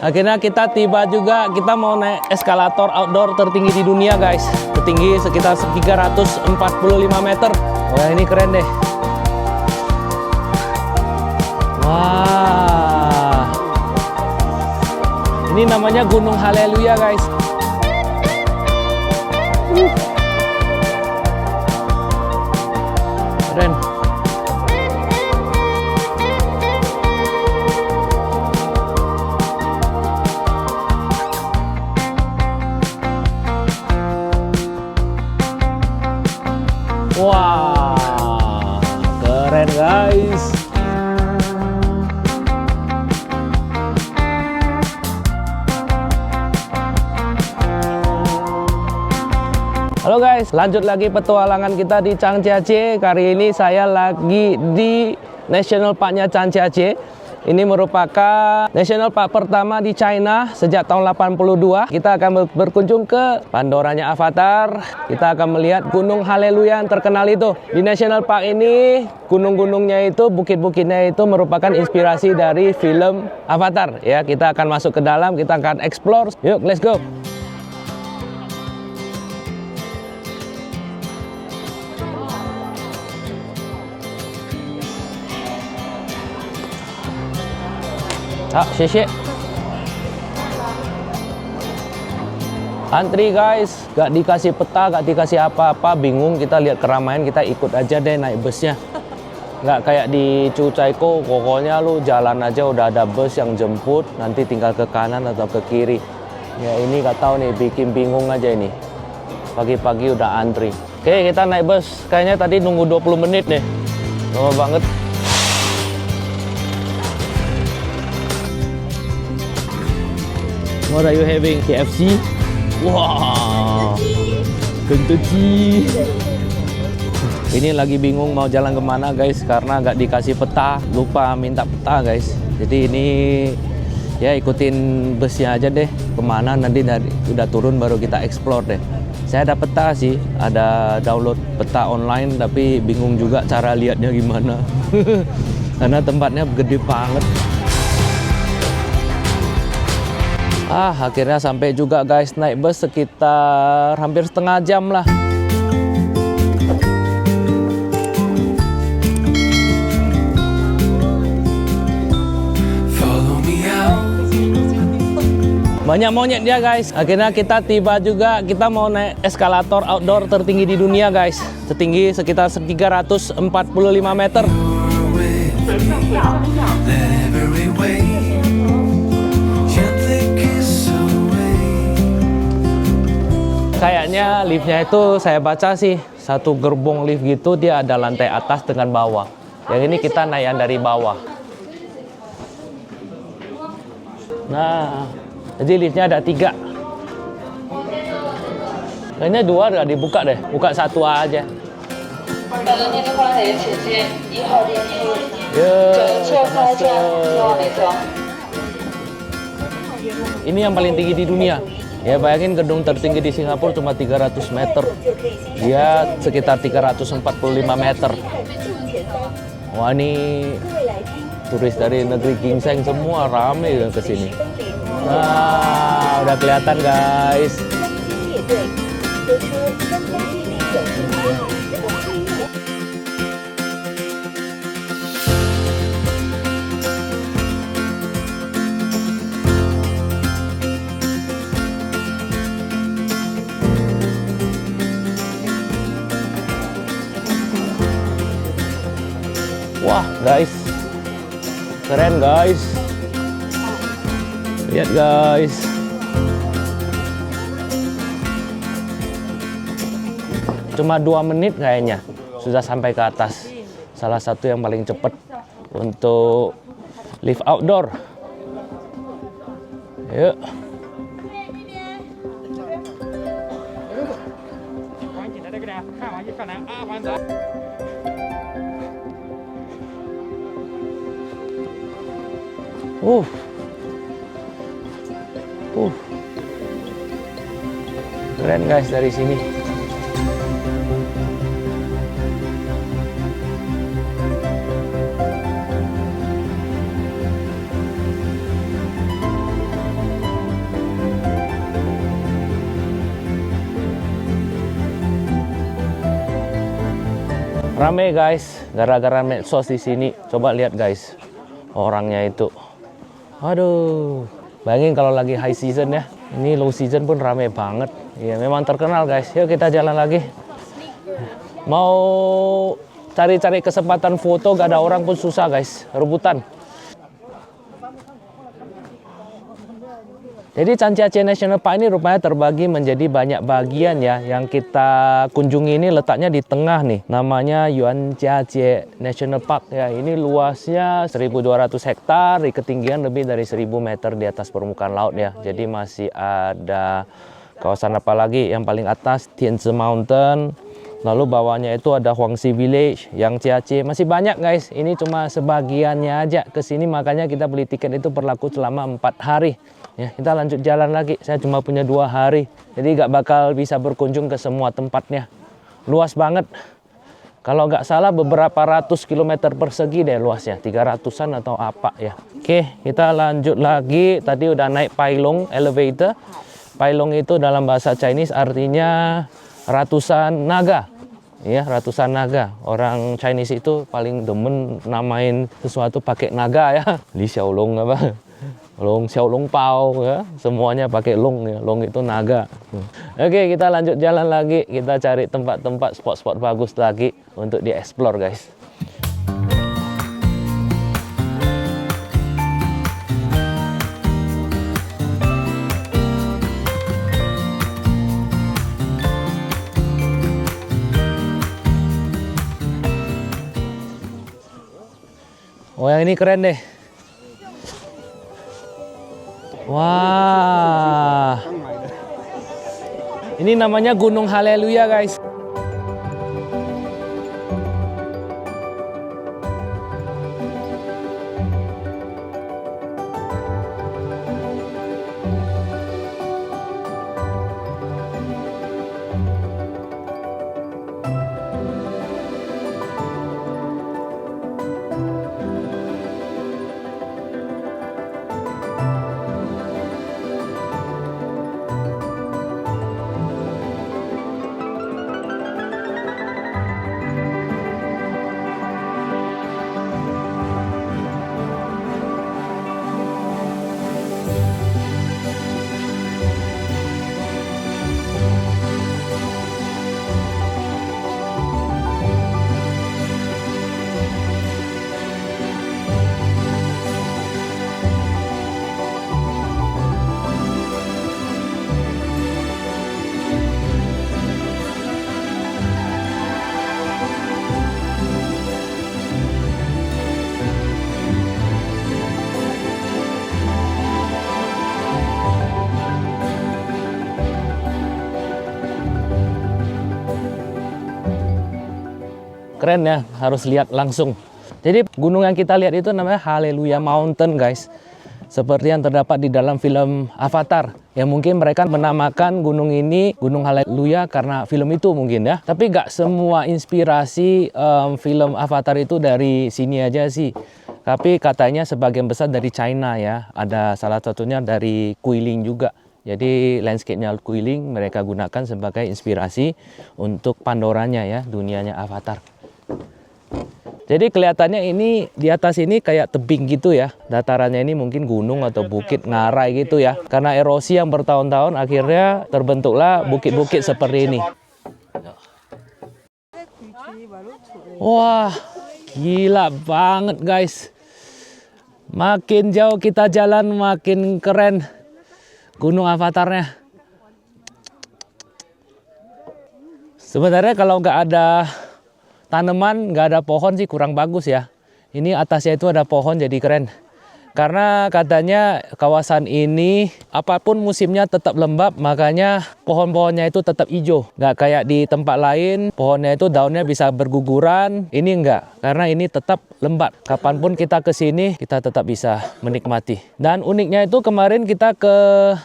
Akhirnya kita tiba juga, kita mau naik eskalator outdoor tertinggi di dunia guys. Tertinggi sekitar 345 meter. Wah ini keren deh. Wah. Ini namanya Gunung Haleluya guys. Keren. Wah, keren guys. Halo guys, lanjut lagi petualangan kita di Changjiajie. Kali ini saya lagi di National Park-nya Changjiajie. Ini merupakan National Park pertama di China sejak tahun 82. Kita akan berkunjung ke Pandoranya Avatar. Kita akan melihat Gunung Haleluya yang terkenal itu. Di National Park ini, gunung-gunungnya itu, bukit-bukitnya itu merupakan inspirasi dari film Avatar. Ya, kita akan masuk ke dalam, kita akan explore. Yuk, let's go. Syekh. Antri guys, gak dikasih peta, gak dikasih apa-apa, bingung kita lihat keramaian, kita ikut aja deh naik busnya. Gak kayak di Chuchaiko, pokoknya lu jalan aja udah ada bus yang jemput, nanti tinggal ke kanan atau ke kiri. Ya ini gak tahu nih, bikin bingung aja ini. Pagi-pagi udah antri. Oke, kita naik bus, kayaknya tadi nunggu 20 menit deh. Lama banget. What are you having? KFC? Wah, Kentucky. Ini lagi bingung mau jalan kemana guys, karena nggak dikasih peta, lupa minta peta guys. Jadi ini ya ikutin busnya aja deh, kemana nanti udah turun baru kita explore deh. Saya ada peta sih, ada download peta online, tapi bingung juga cara lihatnya gimana. Karena tempatnya gede banget. Akhirnya sampai juga guys, naik bus sekitar hampir setengah jam lah. Banyak monyet dia guys. Akhirnya kita tiba juga, kita mau naik eskalator outdoor tertinggi di dunia guys. Setinggi sekitar 345 meter. Kayaknya liftnya itu saya baca sih satu gerbong lift gitu, dia ada lantai atas dengan bawah. Yang ini kita naik yang dari bawah. Nah, jadi liftnya ada 3. Kayaknya 2 udah dibuka deh, buka 1 aja. Ini yang paling tinggi di dunia. Ya bayangin gedung tertinggi di Singapura cuma 300 meter. Dia sekitar 345 meter. Wah ini turis dari negeri ginseng semua rame ke sini. Nah, udah kelihatan guys. Wah guys, keren guys. Lihat guys. Cuma 2 menit kayaknya sudah sampai ke atas. Salah satu yang paling cepat untuk lift outdoor. Yuk. Keren guys dari sini. Rame guys, gara-gara medsos di sini. Coba lihat guys, orangnya itu. Aduh, bayangin kalau lagi high season ya. Ini low season pun rame banget. Ya memang terkenal guys. Yuk kita jalan lagi. Mau cari-cari kesempatan foto, gak ada orang pun susah guys. Rebutan. Jadi Zhangjiajie National Park ini rupanya terbagi menjadi banyak bagian ya. Yang kita kunjungi ini letaknya di tengah nih. Namanya Yuanjiajie National Park ya. Ini luasnya 1.200 hektar di ketinggian lebih dari 1.000 meter di atas permukaan laut ya. Jadi masih ada kawasan apa lagi? Yang paling atas Tianzi Mountain. Lalu bawahnya itu ada Huangxi Village, Yangjiajie. Masih banyak guys. Ini cuma sebagiannya aja. Kesini makanya kita beli tiket itu berlaku selama 4 hari. Ya, kita lanjut jalan lagi. Saya cuma punya 2 hari. Jadi nggak bakal bisa berkunjung ke semua tempatnya. Luas banget. Kalau nggak salah beberapa ratus kilometer persegi deh luasnya. 300-an atau apa ya. Oke, kita lanjut lagi. Tadi udah naik Pailong elevator. Pailong itu dalam bahasa Chinese artinya ratusan naga. Ya, ratusan naga. Orang Chinese itu paling demen namain sesuatu pakai naga ya. Li Xiaolong apa? Long Xiaolong Pao ya, semuanya pakai long ya. Long itu naga. Oke, kita lanjut jalan lagi. Kita cari tempat-tempat spot-spot bagus lagi untuk dieksplor guys. Oh, yang ini keren deh. Wah, ini namanya Gunung Haleluya guys. Keren ya, harus lihat langsung. Jadi gunung yang kita lihat itu namanya Haleluya Mountain guys. Seperti yang terdapat di dalam film Avatar. Ya mungkin mereka menamakan gunung ini Gunung Haleluya karena film itu mungkin ya. Tapi nggak semua inspirasi film Avatar itu dari sini aja sih. Tapi katanya sebagian besar dari China ya. Ada salah satunya dari Guilin juga. Jadi landscape-nya Guilin mereka gunakan sebagai inspirasi untuk Pandoranya ya, dunianya Avatar. Jadi kelihatannya ini di atas ini kayak tebing gitu ya. Datarannya ini mungkin gunung atau bukit ngarai gitu ya. Karena erosi yang bertahun-tahun akhirnya terbentuklah bukit-bukit seperti ini. Wah, gila banget guys. Makin jauh kita jalan makin keren gunung Avatarnya. Sebenarnya kalau nggak ada tanaman, nggak ada pohon sih kurang bagus ya. Ini atasnya itu ada pohon jadi keren. Karena katanya kawasan ini apapun musimnya tetap lembab, makanya pohon-pohonnya itu tetap hijau. Nggak kayak di tempat lain, pohonnya itu daunnya bisa berguguran. Ini enggak, karena ini tetap lembab. Kapanpun kita ke sini, kita tetap bisa menikmati. Dan uniknya itu kemarin kita ke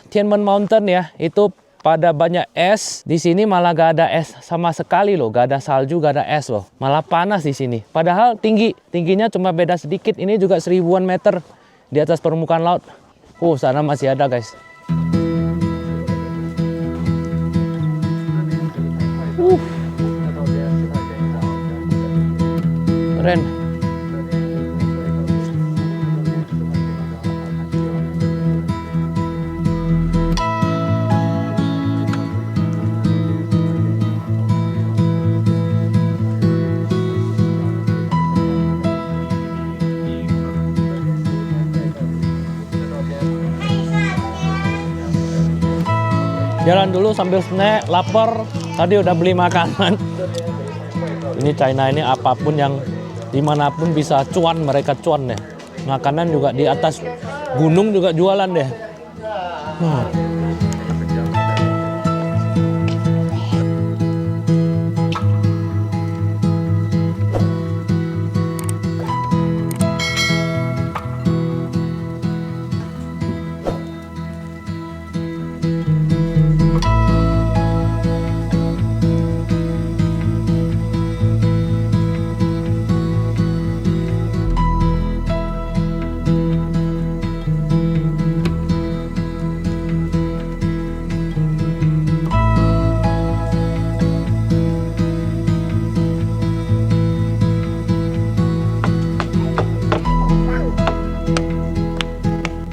Tianmen Mountain ya, itu pada banyak es. Di sini malah gak ada es sama sekali loh, gak ada salju, gak ada es loh. Malah panas di sini. Padahal tingginya cuma beda sedikit. Ini juga 1000-an meter di atas permukaan laut. Sana masih ada guys. Keren. Jalan dulu sambil snack, lapar. Tadi udah beli makanan. Ini China ini apapun yang dimanapun bisa cuan, mereka cuan deh. Makanan juga di atas gunung juga jualan deh.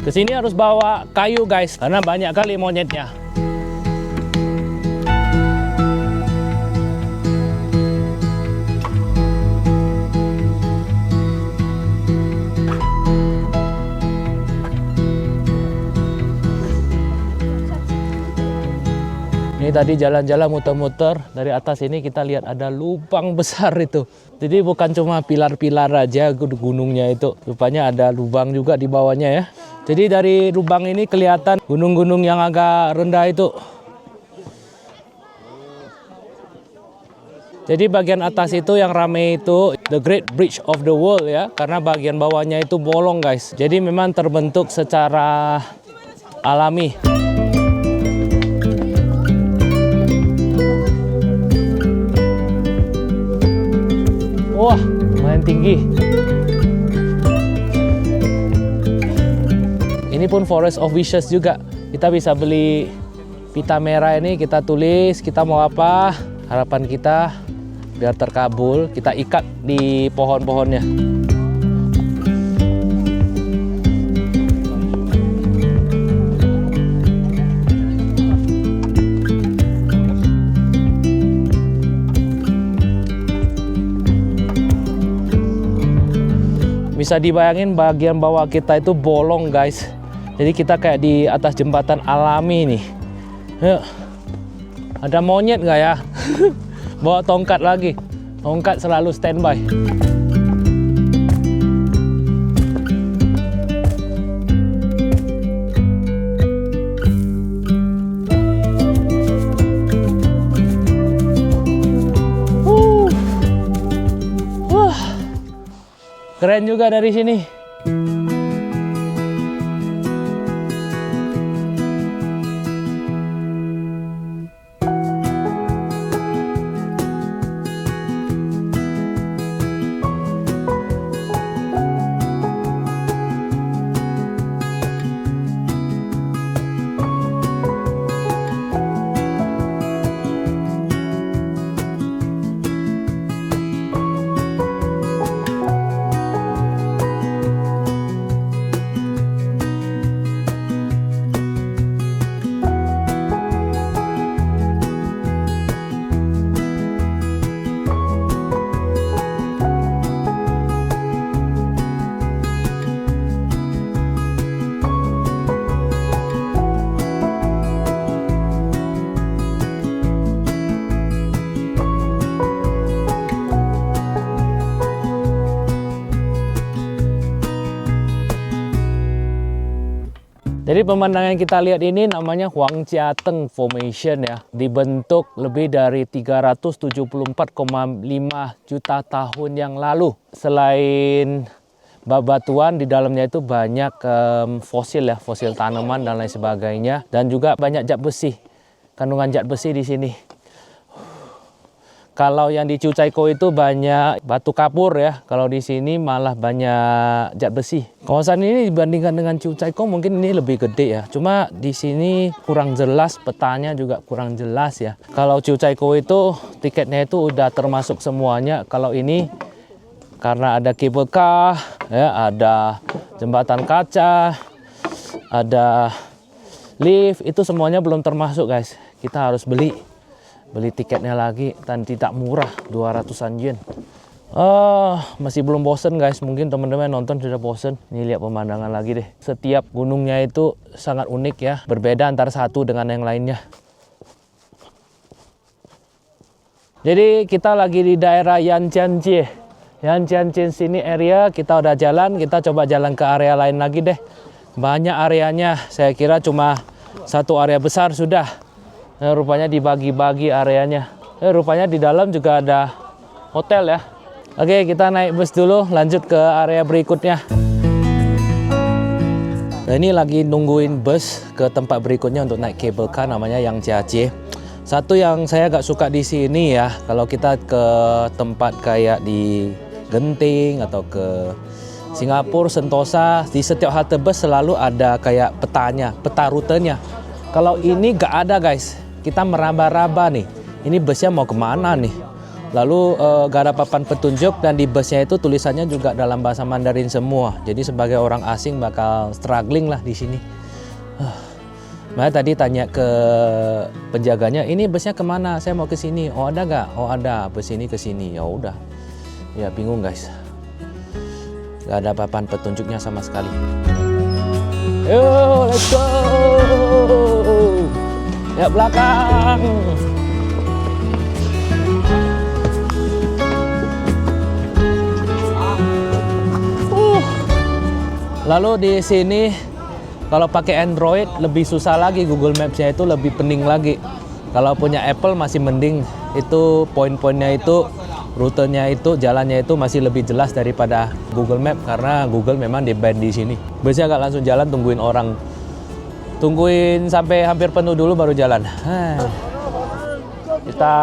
Kesini harus bawa kayu guys, karena banyak kali monyetnya. Ini tadi jalan-jalan muter-muter, dari atas ini kita lihat ada lubang besar itu. Jadi bukan cuma pilar-pilar aja gunungnya itu, rupanya ada lubang juga di bawahnya ya. Jadi dari lubang ini kelihatan gunung-gunung yang agak rendah itu. Jadi bagian atas itu yang rame itu the Great Bridge of the World ya, karena bagian bawahnya itu bolong guys. Jadi memang terbentuk secara alami. Wah, lumayan tinggi. Ini pun Forest of Wishes juga. Kita bisa beli pita merah ini, kita tulis kita mau apa, harapan kita biar terkabul, kita ikat di pohon-pohonnya. Bisa dibayangin bagian bawah kita itu bolong guys. Jadi kita kayak di atas jembatan alami nih. Yuk. Ada monyet nggak ya? Bawa tongkat lagi. Tongkat selalu standby. Keren juga dari sini. Jadi pemandangan yang kita lihat ini namanya Huangjiateng Formation ya. Dibentuk lebih dari 374,5 juta tahun yang lalu. Selain bebatuan, di dalamnya itu banyak fosil ya, fosil tanaman dan lain sebagainya. Dan juga banyak zat besi, kandungan zat besi di sini. Kalau yang di Chuchaiko itu banyak batu kapur ya. Kalau di sini malah banyak zat besi. Kawasan ini dibandingkan dengan Chuchaiko mungkin ini lebih gede ya. Cuma di sini kurang jelas, petanya juga kurang jelas ya. Kalau Chuchaiko itu tiketnya itu udah termasuk semuanya. Kalau ini karena ada cable car, ya, ada jembatan kaca, ada lift, itu semuanya belum termasuk guys. Kita harus beli tiketnya lagi dan tidak murah, 200-an yen. Masih belum bosen guys, mungkin teman-teman nonton sudah bosen. Ini lihat pemandangan lagi deh. Setiap gunungnya itu sangat unik ya, berbeda antara satu dengan yang lainnya. Jadi kita lagi di daerah Yanjianjie. Yanjianjie sini area, kita udah jalan, kita coba jalan ke area lain lagi deh. Banyak areanya, saya kira cuma satu area besar sudah. Rupanya dibagi-bagi areanya. Rupanya di dalam juga ada hotel ya. Oke, kita naik bus dulu, lanjut ke area berikutnya. Nah, ini lagi nungguin bus ke tempat berikutnya untuk naik cable car, namanya Yangjiajie. Satu yang saya agak suka di sini ya, kalau kita ke tempat kayak di Genting atau ke Singapura, Sentosa, di setiap halte bus selalu ada kayak petanya, peta rutenya. Kalau ini gak ada guys, kita meraba-raba nih, ini busnya mau kemana nih. Lalu gak ada papan petunjuk, dan di busnya itu tulisannya juga dalam bahasa Mandarin semua. Jadi sebagai orang asing bakal struggling lah di sini. Nah, tadi tanya ke penjaganya, ini busnya kemana? Saya mau ke sini. Oh ada gak? Oh ada, bus ini ke sini. Ya udah. Ya bingung guys. Gak ada papan petunjuknya sama sekali. Yo, let's go. Ya belakang. Lalu di sini kalau pakai Android lebih susah lagi, Google Maps-nya itu lebih pening lagi. Kalau punya Apple masih mending, itu poin-poinnya itu, rutenya itu, jalannya itu masih lebih jelas daripada Google Map, karena Google memang di-ban di sini. Biasanya nggak langsung jalan, tungguin orang. Tungguin sampai hampir penuh dulu baru jalan. Kita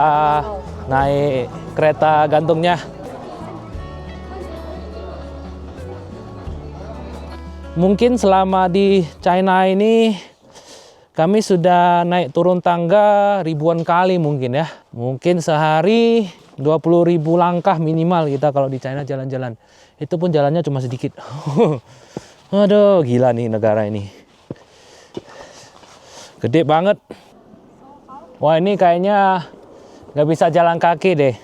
naik kereta gantungnya. Mungkin selama di China ini kami sudah naik turun tangga ribuan kali mungkin ya. Mungkin sehari 20.000 langkah minimal kita kalau di China jalan-jalan. Itu pun jalannya cuma sedikit. Aduh, gila nih negara ini. Gede banget. Wah, ini kayaknya nggak bisa jalan kaki deh.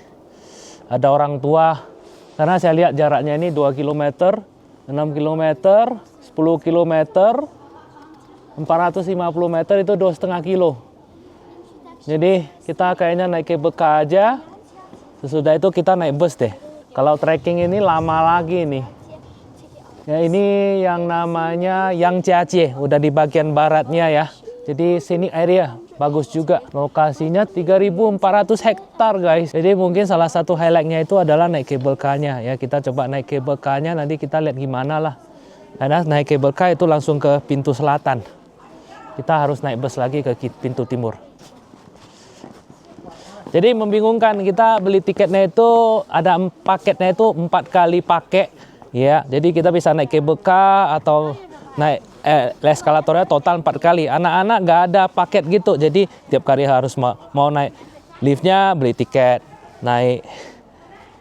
Ada orang tua. Karena saya lihat jaraknya ini 2 km, 6 km, 10 km, 450 meter itu 2,5 kilo. Jadi kita kayaknya naik cable car aja. Sesudah itu kita naik bus deh. Kalau trekking ini lama lagi nih. Ya, ini yang namanya Yangjiajie, udah di bagian baratnya ya. Jadi scenic area, bagus juga. Lokasinya 3.400 hektar guys. Jadi mungkin salah satu highlightnya itu adalah naik cable car-nya ya. Kita coba naik cable car-nya, nanti kita lihat gimana lah. Karena naik cable car itu langsung ke pintu selatan. Kita harus naik bus lagi ke pintu timur. Jadi membingungkan, kita beli tiketnya itu ada paketnya itu 4 kali pakai ya. Jadi kita bisa naik cable car atau naik eskalatornya total 4 kali. Anak-anak nggak ada paket gitu. Jadi tiap kali harus mau naik liftnya beli tiket, naik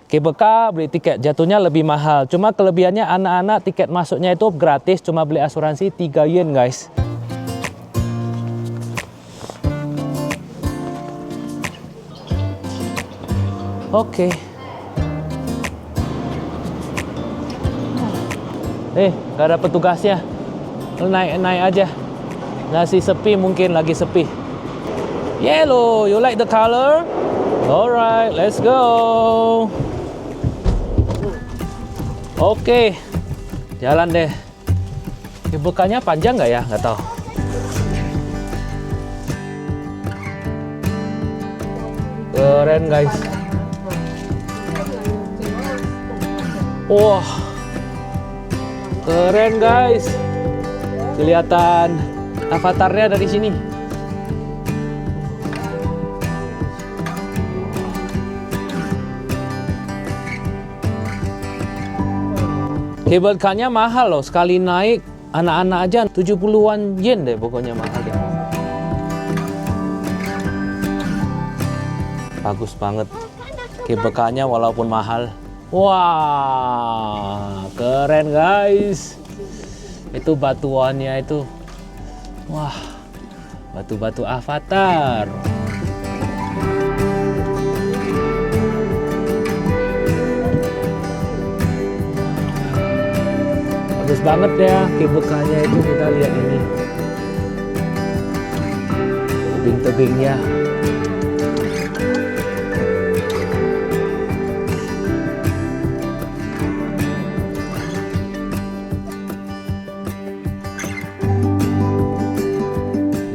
cable car beli tiket, jatuhnya lebih mahal. Cuma kelebihannya anak-anak tiket masuknya itu gratis, cuma beli asuransi 3 yen guys. Oke. Gak ada petugasnya. Naik aja. Masih sepi, mungkin lagi sepi. Yellow, you like the color? Alright, let's go. Oke, jalan deh. Bukannya panjang nggak ya? Nggak tahu. Keren guys. Wah, keren guys. Kelihatan avatarnya dari sini. Cable car-nya mahal loh, sekali naik anak-anak aja 70-an yen deh pokoknya mahal deh. Bagus banget. Cable car-nya walaupun mahal, Wah, keren guys. Itu batuannya itu. Wah, batu-batu avatar. Bagus banget ya GBK-nya itu, kita lihat ini. Tebing-tebingnya.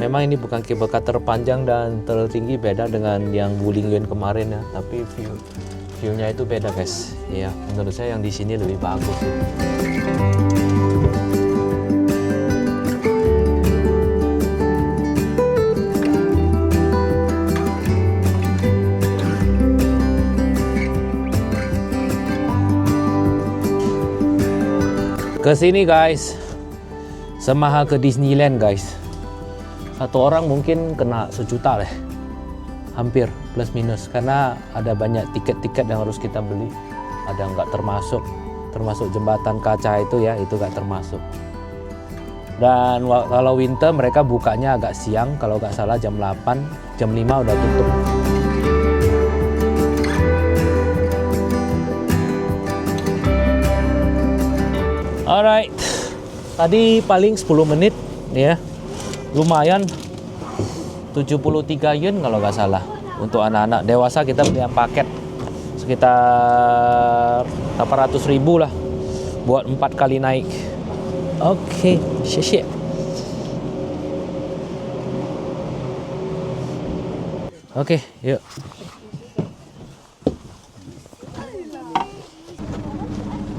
Memang ini bukan GBK terpanjang dan tertinggi, beda dengan yang Wulingyuan kemarin ya, tapi view-nya itu beda guys. Ya, menurut saya yang di sini lebih bagus. Ke sini guys, semahal ke Disneyland guys. Satu orang mungkin kena 1 juta deh, hampir plus minus, karena ada banyak tiket-tiket yang harus kita beli. Ada nggak termasuk jembatan kaca itu ya, itu nggak termasuk. Dan kalau winter mereka bukanya agak siang, kalau nggak salah jam 8, jam 5 udah tutup. Alright, tadi paling 10 menit ya. Lumayan, 73 yen kalau nggak salah. Untuk anak-anak, dewasa kita beli yang paket sekitar 800.000 lah buat 4 kali naik. Oke, siap. Oke, yuk.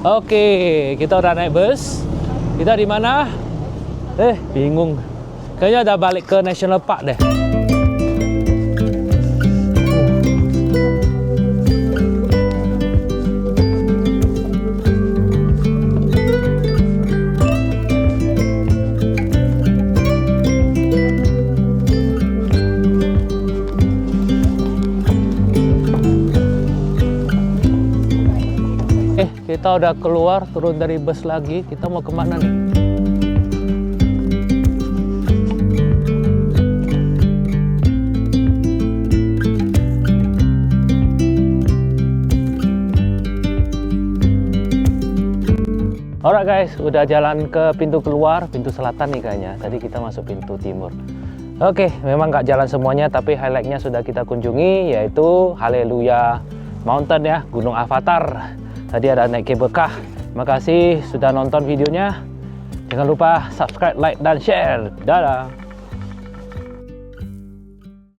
Oke, kita udah naik bus. Kita di mana? Bingung. Kayaknya udah balik ke National Park deh. Kita udah keluar, turun dari bus lagi. Kita mau kemana nih? Alright guys, udah jalan ke pintu keluar, pintu selatan nih kayaknya. Tadi kita masuk pintu timur. Oke, memang nggak jalan semuanya, tapi highlightnya sudah kita kunjungi, yaitu Haleluya Mountain ya, Gunung Avatar. Tadi ada naik GBK. Terima kasih sudah nonton videonya. Jangan lupa subscribe, like, dan share. Dadah!